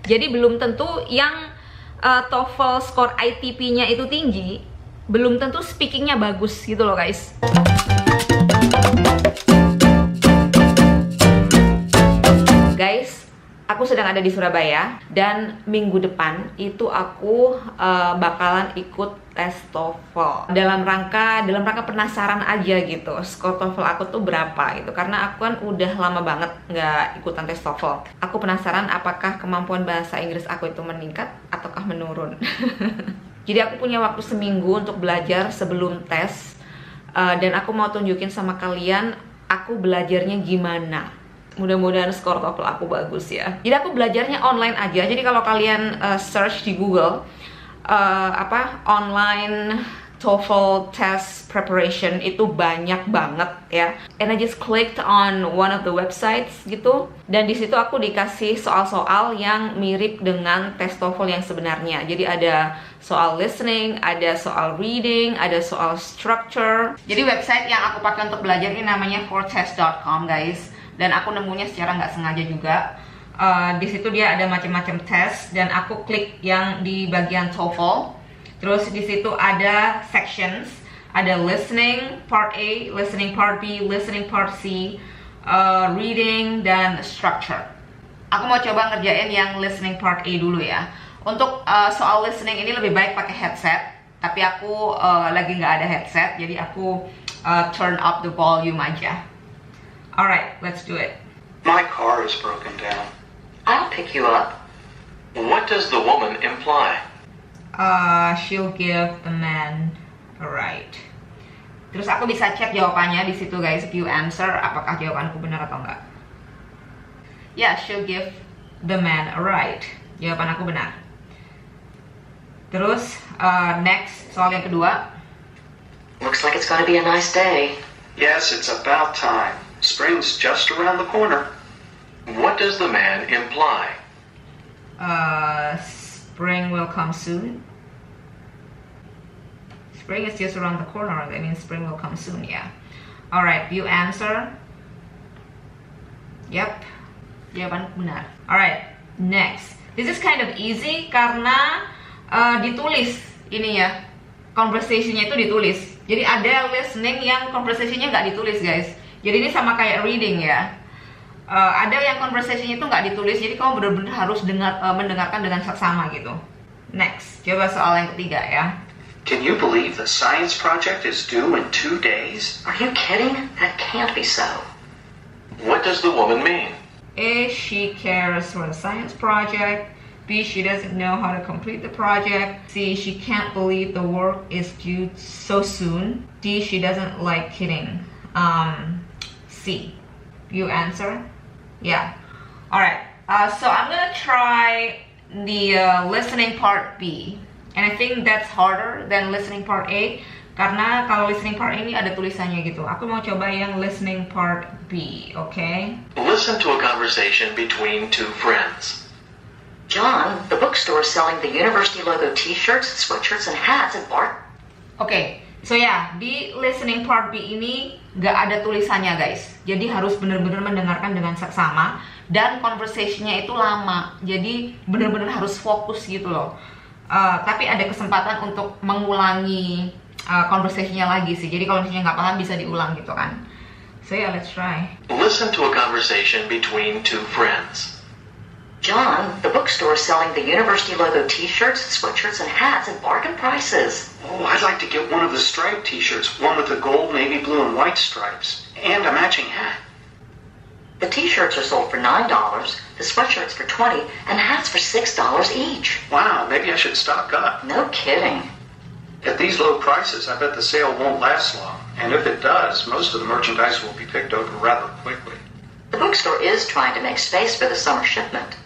Jadi belum tentu yang TOEFL skor ITP-nya itu tinggi, belum tentu speaking-nya bagus gitu loh guys. Guys, aku sedang ada di Surabaya dan minggu depan itu aku bakalan ikut tes TOEFL dalam rangka penasaran aja gitu skor TOEFL aku tuh berapa gitu, karena aku kan udah lama banget nggak ikutan tes TOEFL. Aku penasaran apakah kemampuan bahasa Inggris aku itu meningkat ataukah menurun. Jadi aku punya waktu seminggu untuk belajar sebelum tes, dan aku mau tunjukin sama kalian aku belajarnya gimana. Mudah-mudahan skor TOEFL aku bagus ya. Jadi aku belajarnya online aja. Jadi kalau kalian search di Google online TOEFL test preparation itu banyak banget ya. And I just clicked on one of the websites gitu. Dan di situ aku dikasih soal-soal yang mirip dengan tes TOEFL yang sebenarnya. Jadi ada soal listening, ada soal reading, ada soal structure. Jadi website yang aku pakai untuk belajar ini namanya fortest.com guys. Dan aku nemunya secara nggak sengaja juga. Di situ dia ada macam-macam tes dan aku klik yang di bagian TOEFL. Terus di situ ada sections, ada listening part A, listening part B, listening part C, reading dan structure. Aku mau coba ngerjain yang listening part A dulu ya. Untuk soal listening ini lebih baik pakai headset, tapi aku lagi nggak ada headset, jadi aku turn up the volume aja. Alright, let's do it. My car is broken down. I'll pick you up. What does the woman imply? She'll give the man a ride. Terus aku bisa cek jawabannya di situ guys. View answer, apakah jawabanku benar atau enggak. Ya, she'll give the man a ride. Jawaban aku benar. Terus next, soal yang kedua. Looks like it's gonna be a nice day. Yes, it's about time. Spring's just around the corner. What does the man imply? Spring will come soon. Spring is just around the corner. That means spring will come soon, yeah. Alright, view answer. Yep, jawaban benar. Alright, next. This is kind of easy karena ditulis ini ya. Conversation-nya itu ditulis. Jadi ada listening yang conversation-nya nggak ditulis guys. Jadi ini sama kayak reading ya. Ada yang conversation-nya itu nggak ditulis, jadi kamu benar-benar harus mendengarkan dengan seksama gitu. Next, coba soal yang ketiga ya. Can you believe the science project is due in 2 days? Are you kidding? That can't be so. What does the woman mean? A, she cares for the science project. B, she doesn't know how to complete the project. C, she can't believe the work is due so soon. D, she doesn't like kidding. C. You answer? Yeah. Alright. So I'm gonna try the listening part B. And I think that's harder than listening part A. Karena kalau listening part A ini ada tulisannya gitu. Aku mau coba yang listening part B, okay? Listen to a conversation between two friends. John, the bookstore is selling the university logo t-shirts, sweatshirts, and hats at Bart. Okay. So ya, di listening part B ini gak ada tulisannya guys. Jadi harus benar-benar mendengarkan dengan seksama. Dan conversation-nya itu lama. Jadi benar-benar harus fokus gitu loh. Tapi ada kesempatan untuk mengulangi conversation-nya lagi sih. Jadi kalau misalnya nggak paham bisa diulang gitu kan. So yeah, let's try. Listen to a conversation between two friends. John, the bookstore is selling the university logo t-shirts, sweatshirts, and hats at bargain prices. Oh, I'd like to get one of the striped t-shirts, one with the gold, navy blue, and white stripes, and a matching hat. The t-shirts are sold for $9, the sweatshirts for $20, and hats for $6 each. Wow, maybe I should stock up. No kidding. At these low prices, I bet the sale won't last long. And if it does, most of the merchandise will be picked over rather quickly. The bookstore is trying to make space for the summer shipment.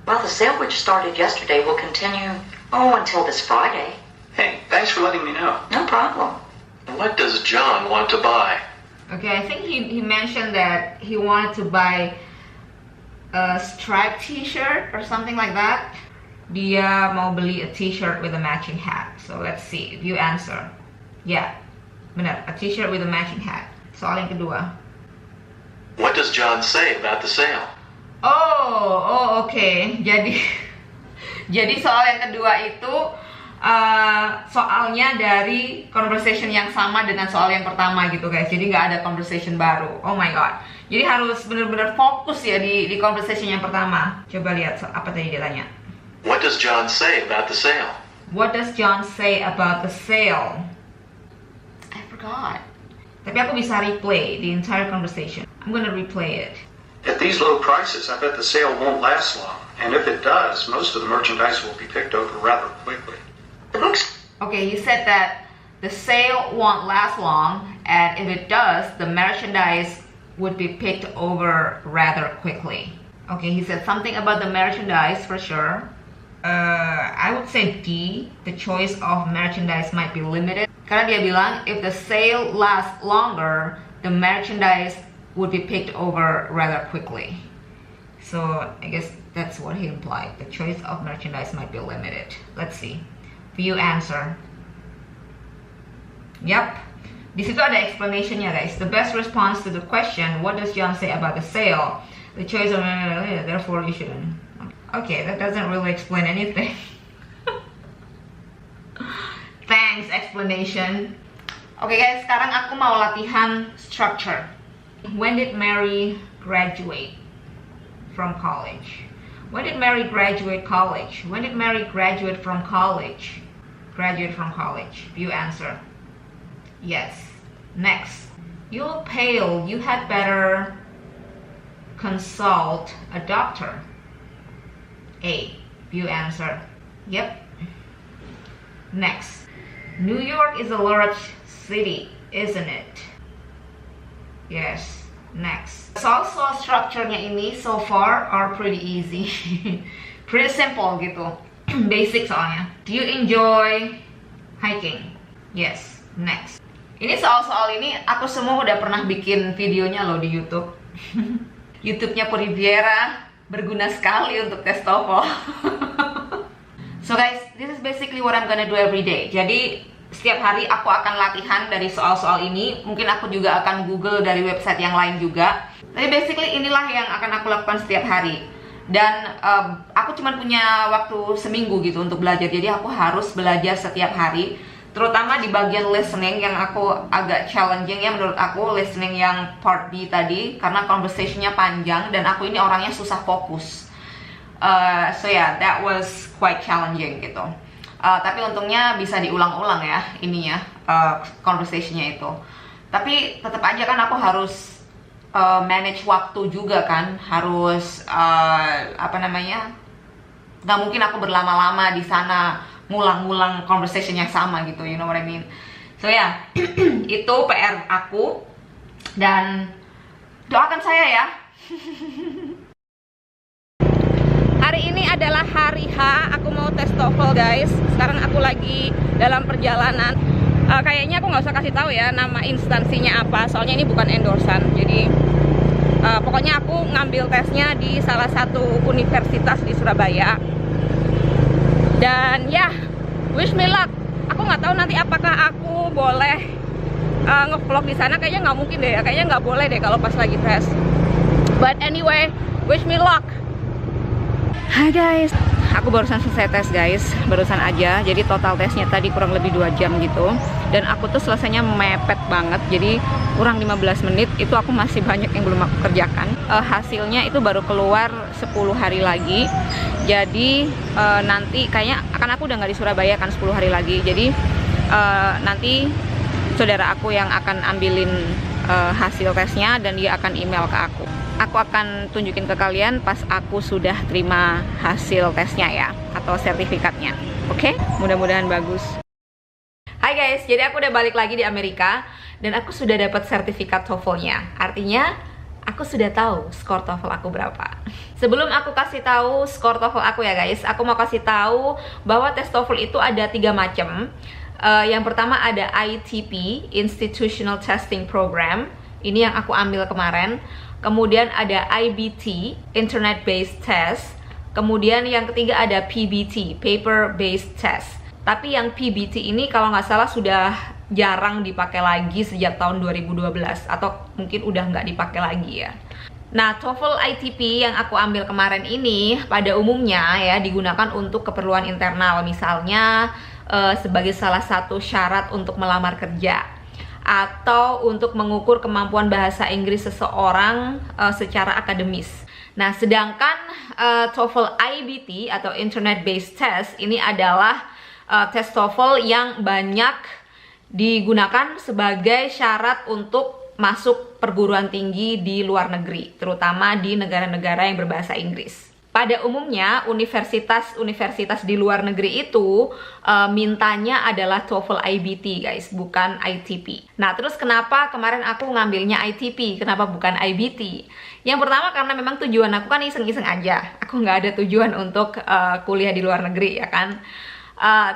Well, the sale which started yesterday will continue, until this Friday. Hey, thanks for letting me know. No problem. What does John want to buy? Okay, I think he mentioned that he wanted to buy a striped t-shirt or something like that. Dia mau beli a t-shirt with a matching hat. So let's see if you answer. Yeah, benar, a t-shirt with a matching hat. Soal yang kedua. What does John say about the sale? Oh, okay. Jadi Jadi soal yang kedua itu soalnya dari conversation yang sama dengan soal yang pertama gitu guys. Jadi nggak ada conversation baru. Oh my god. Jadi harus bener-bener fokus ya di conversation yang pertama. Coba lihat apa tadi dia tanya. What does John say about the sale? What does John say about the sale? I forgot. Tapi aku bisa replay the entire conversation. I'm gonna replay it. At these low prices, I bet the sale won't last long. And if it does, most of the merchandise will be picked over rather quickly. The books. Okay, he said that the sale won't last long, and if it does, the merchandise would be picked over rather quickly. Okay, he said something about the merchandise for sure. I would say D, the choice of merchandise might be limited. Karena dia bilang, if the sale lasts longer, the merchandise would be picked over rather quickly. So I guess that's what he implied. The choice of merchandise might be limited. Let's see. View answer. Yep. Di situ ada explanationnya guys. The best response to the question, what does John say about the sale? The choice of therefore you shouldn't. Okay, that doesn't really explain anything. Thanks explanation. Okay guys, sekarang aku mau latihan structure. When did Mary graduate from college? When did Mary graduate college? When did Mary graduate from college? Graduate from college. View answer. Yes. Next. You look pale. You had better consult a doctor. A. View answer. Yep. Next. New York is a large city, isn't it? Yes. Next. Soal-soal structure-nya ini so far are pretty easy. Pretty simple gitu. Basic soalnya. Do you enjoy hiking? Yes. Next. Ini soal-soal ini aku semua udah pernah bikin videonya loh di YouTube. YouTube-nya Puri Viera berguna sekali untuk tes TOEFL. So guys, this is basically what I'm gonna do every day. Jadi setiap hari aku akan latihan dari soal-soal ini. Mungkin aku juga akan Google dari website yang lain juga. Tapi basically inilah yang akan aku lakukan setiap hari. Dan aku cuma punya waktu seminggu gitu untuk belajar. Jadi aku harus belajar setiap hari. Terutama di bagian listening yang aku agak challenging ya menurut aku. Listening yang part B tadi. Karena conversationnya panjang dan aku ini orangnya susah fokus. So yeah, that was quite challenging gitu. Tapi untungnya bisa diulang-ulang ya ininya, conversationnya itu. Tapi tetap aja kan aku harus manage waktu juga kan. Harus nggak mungkin aku berlama-lama di sana ngulang-ngulang conversation yang sama gitu, you know what I mean. So ya, itu PR aku. Dan doakan saya ya. Hari ini adalah hari H, aku mau tes TOEFL guys. Sekarang aku lagi dalam perjalanan. Kayaknya aku nggak usah kasih tahu ya nama instansinya apa, soalnya ini bukan endorsan. Jadi pokoknya aku ngambil tesnya di salah satu universitas di Surabaya. Dan ya, wish me luck. Aku nggak tahu nanti apakah aku boleh nge-vlog di sana. Kayaknya nggak mungkin deh, kayaknya nggak boleh deh kalau pas lagi tes. But anyway, wish me luck. Hai guys, aku barusan selesai tes guys, barusan aja. Jadi total tesnya tadi kurang lebih 2 jam gitu. Dan aku tuh selesainya mepet banget. Jadi kurang 15 menit itu aku masih banyak yang belum aku kerjakan. Hasilnya itu baru keluar 10 hari lagi. Jadi nanti kayaknya akan aku udah nggak di Surabaya kan 10 hari lagi. Jadi nanti saudara aku yang akan ambilin hasil tesnya dan dia akan email ke aku. Aku akan tunjukin ke kalian pas aku sudah terima hasil tesnya ya, atau sertifikatnya. Oke? Mudah-mudahan bagus. Hai guys, jadi aku udah balik lagi di Amerika dan aku sudah dapat sertifikat TOEFL-nya. Artinya aku sudah tahu skor TOEFL aku berapa. Sebelum aku kasih tahu skor TOEFL aku ya guys, aku mau kasih tahu bahwa tes TOEFL itu ada 3 macam. Yang pertama ada ITP, Institutional Testing Program. Ini yang aku ambil kemarin. Kemudian ada IBT, Internet Based Test. Kemudian yang ketiga ada PBT, Paper Based Test. Tapi yang PBT ini kalau nggak salah sudah jarang dipakai lagi sejak tahun 2012. Atau mungkin udah nggak dipakai lagi ya. Nah, TOEFL ITP yang aku ambil kemarin ini pada umumnya ya digunakan untuk keperluan internal, misalnya sebagai salah satu syarat untuk melamar kerja atau untuk mengukur kemampuan bahasa Inggris seseorang secara akademis. Nah, sedangkan TOEFL IBT atau Internet Based Test ini adalah tes TOEFL yang banyak digunakan sebagai syarat untuk masuk perguruan tinggi di luar negeri, terutama di negara-negara yang berbahasa Inggris. Pada umumnya, universitas-universitas di luar negeri itu mintanya adalah TOEFL IBT, guys, bukan ITP. Nah, terus kenapa kemarin aku ngambilnya ITP, kenapa bukan IBT? Yang pertama karena memang tujuan aku kan iseng-iseng aja. Aku nggak ada tujuan untuk kuliah di luar negeri, ya kan?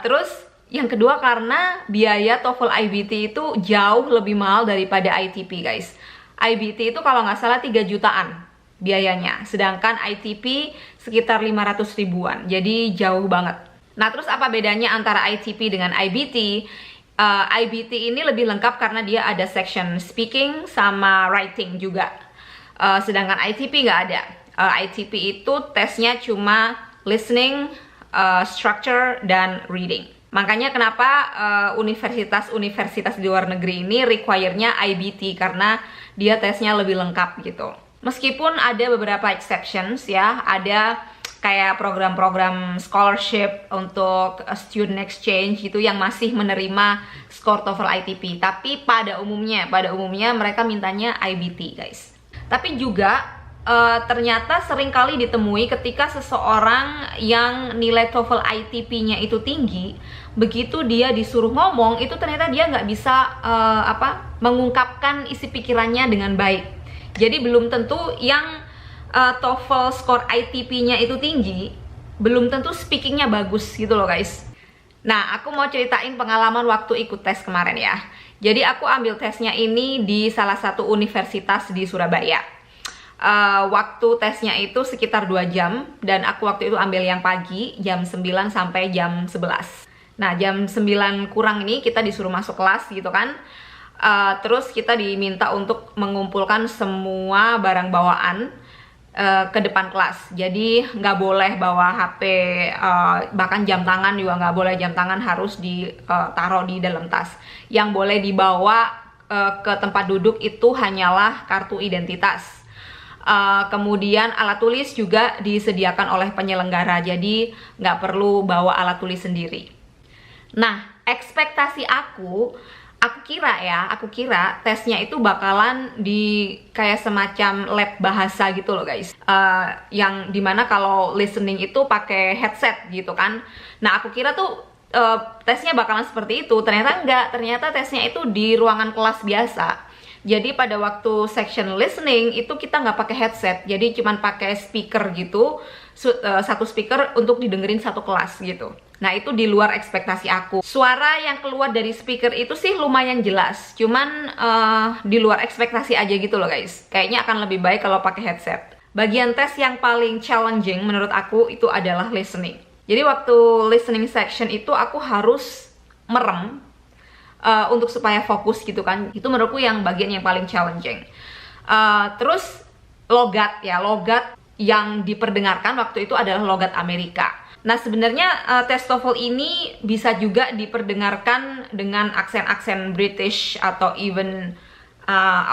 Terus yang kedua karena biaya TOEFL IBT itu jauh lebih mahal daripada ITP, guys. IBT itu kalau nggak salah 3 jutaan biayanya, sedangkan ITP sekitar 500 ribuan, jadi jauh banget. Nah, terus apa bedanya antara ITP dengan IBT? IBT ini lebih lengkap karena dia ada section speaking sama writing juga, sedangkan ITP nggak ada. ITP itu tesnya cuma listening, structure, dan reading. Makanya kenapa universitas-universitas di luar negeri ini require-nya IBT, karena dia tesnya lebih lengkap gitu. Meskipun ada beberapa exceptions ya, ada kayak program-program scholarship untuk student exchange gitu yang masih menerima skor TOEFL ITP, tapi pada umumnya mereka mintanya IBT, guys. Tapi juga ternyata sering kali ditemui ketika seseorang yang nilai TOEFL ITP-nya itu tinggi, begitu dia disuruh ngomong itu ternyata dia nggak bisa mengungkapkan isi pikirannya dengan baik. Jadi belum tentu yang TOEFL skor ITP-nya itu tinggi, belum tentu speakingnya bagus gitu loh, guys. Nah, aku mau ceritain pengalaman waktu ikut tes kemarin ya. Jadi aku ambil tesnya ini di salah satu universitas di Surabaya. Waktu tesnya itu sekitar 2 jam, dan aku waktu itu ambil yang pagi, jam 9 sampai jam 11. Nah, jam 9 kurang ini kita disuruh masuk kelas gitu kan. Terus kita diminta untuk mengumpulkan semua barang bawaan ke depan kelas. Jadi nggak boleh bawa HP, bahkan jam tangan juga nggak boleh. Jam tangan harus ditaruh di dalam tas. Yang boleh dibawa ke tempat duduk itu hanyalah kartu identitas. Kemudian alat tulis juga disediakan oleh penyelenggara, jadi nggak perlu bawa alat tulis sendiri. Nah, ekspektasi aku kira tesnya itu bakalan di kayak semacam lab bahasa gitu loh, guys. Yang dimana kalau listening itu pakai headset gitu kan. Nah, aku kira tuh tesnya bakalan seperti itu. Ternyata enggak, ternyata tesnya itu di ruangan kelas biasa. Jadi pada waktu section listening itu kita nggak pakai headset, jadi cuman pakai speaker gitu, satu speaker untuk didengerin satu kelas gitu. Nah, itu di luar ekspektasi aku. Suara yang keluar dari speaker itu sih lumayan jelas, cuman di luar ekspektasi aja gitu loh, guys. Kayaknya akan lebih baik kalau pakai headset. Bagian tes yang paling challenging menurut aku itu adalah listening. Jadi waktu listening section itu aku harus merem untuk supaya fokus gitu kan. Itu menurutku yang bagian yang paling challenging. Terus logat yang diperdengarkan waktu itu adalah logat Amerika. Nah, sebenarnya tes TOEFL ini bisa juga diperdengarkan dengan aksen-aksen British atau even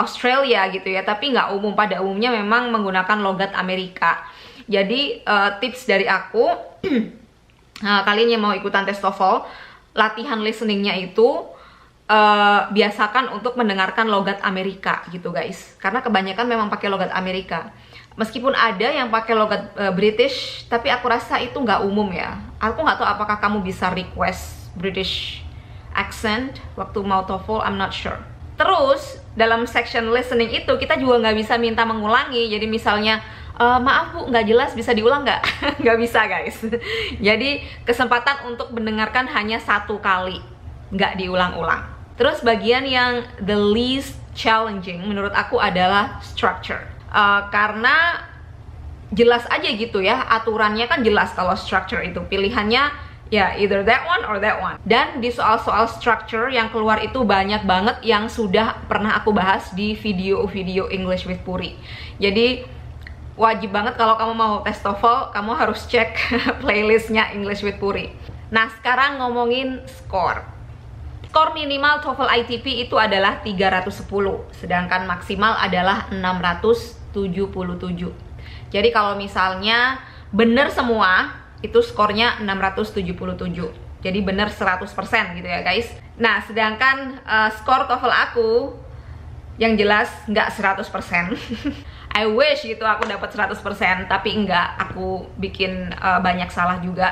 Australia gitu ya, tapi nggak umum. Pada umumnya memang menggunakan logat Amerika. Jadi tips dari aku, kalian yang mau ikutan tes TOEFL, latihan listeningnya itu biasakan untuk mendengarkan logat Amerika gitu, guys, karena kebanyakan memang pakai logat Amerika. Meskipun ada yang pakai logat British, tapi aku rasa itu nggak umum ya. Aku nggak tahu apakah kamu bisa request British accent waktu mau TOEFL, I'm not sure. Terus dalam section listening itu kita juga nggak bisa minta mengulangi. Jadi misalnya maaf bu, nggak jelas, bisa diulang nggak? Nggak bisa, guys. Jadi kesempatan untuk mendengarkan hanya 1 kali, nggak diulang-ulang. Terus bagian yang the least challenging menurut aku adalah structure. Karena jelas aja gitu ya, aturannya kan jelas kalau structure itu pilihannya ya either that one or that one. Dan di soal-soal structure yang keluar itu banyak banget yang sudah pernah aku bahas di video-video English with Puri. Jadi wajib banget kalau kamu mau tes TOEFL, kamu harus cek playlistnya English with Puri. Nah, sekarang ngomongin skor. Skor minimal TOEFL ITP itu adalah 310, sedangkan maksimal adalah 677. Jadi kalau misalnya bener semua, itu skornya 677. Jadi bener 100% gitu ya guys. Nah, sedangkan skor TOEFL aku yang jelas nggak 100%. I wish gitu aku dapat 100%, tapi enggak, aku bikin banyak salah juga.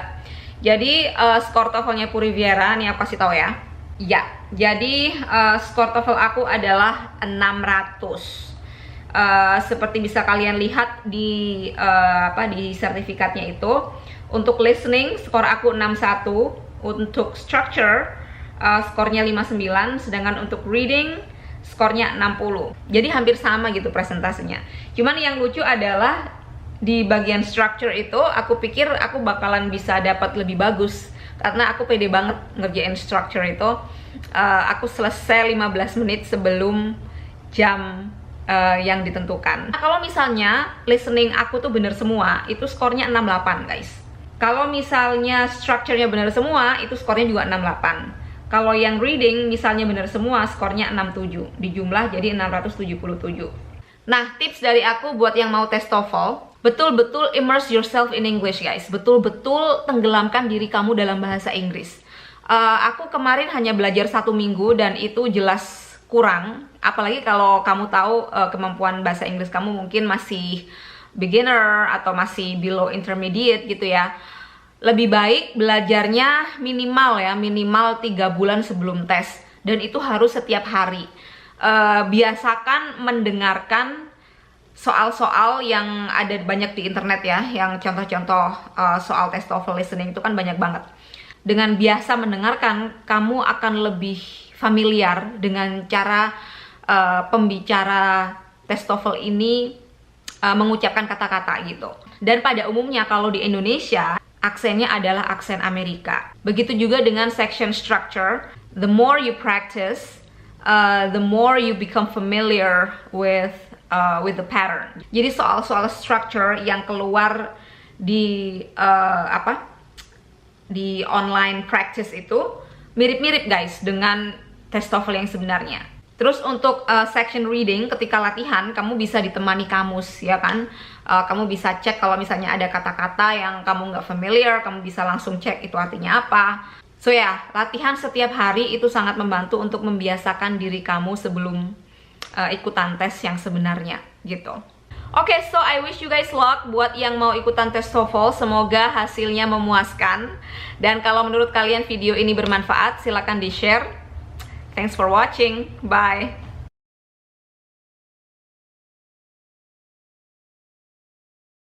Jadi skor TOEFL-nya Puri Viera nih aku kasih tahu ya. Ya, jadi skor TOEFL aku adalah 600. Seperti bisa kalian lihat di di sertifikatnya itu. Untuk listening skor aku 61, untuk structure skornya 59, sedangkan untuk reading skornya 60. Jadi hampir sama gitu presentasinya. Cuman yang lucu adalah di bagian structure itu aku pikir aku bakalan bisa dapat lebih bagus karena aku pede banget ngerjain structure itu. Aku selesai 15 menit sebelum jam yang ditentukan. Nah, kalau misalnya listening aku tuh bener semua, itu skornya 68 guys. Kalau misalnya structure-nya bener semua, itu skornya juga 68. Kalau yang reading misalnya bener semua, skornya 67. Dijumlah jadi 677. Nah, tips dari aku buat yang mau tes TOEFL, betul-betul immerse yourself in English guys. Betul-betul tenggelamkan diri kamu dalam bahasa Inggris. Aku kemarin hanya belajar 1 minggu dan itu jelas kurang. Apalagi kalau kamu tahu kemampuan bahasa Inggris kamu mungkin masih beginner atau masih below intermediate gitu ya. Lebih baik belajarnya minimal 3 bulan sebelum tes. Dan itu harus setiap hari. Biasakan mendengarkan soal-soal yang ada banyak di internet ya, yang contoh-contoh soal tes TOEFL listening itu kan banyak banget. Dengan biasa mendengarkan, kamu akan lebih familiar dengan cara pembicara tes TOEFL ini mengucapkan kata-kata gitu. Dan pada umumnya kalau di Indonesia, aksennya adalah aksen Amerika. Begitu juga dengan section structure. The more you practice, the more you become familiar with the pattern. Jadi soal-soal structure yang keluar di di online practice itu mirip-mirip guys dengan tes TOEFL yang sebenarnya. Terus untuk section reading, ketika latihan kamu bisa ditemani kamus ya kan. Kamu bisa cek kalau misalnya ada kata-kata yang kamu nggak familiar, kamu bisa langsung cek itu artinya apa. So ya, latihan setiap hari itu sangat membantu untuk membiasakan diri kamu sebelum ikutan tes yang sebenarnya gitu. Oke, so I wish you guys luck buat yang mau ikutan tes TOEFL. Semoga hasilnya memuaskan. Dan kalau menurut kalian video ini bermanfaat, silakan di-share. Thanks for watching. Bye.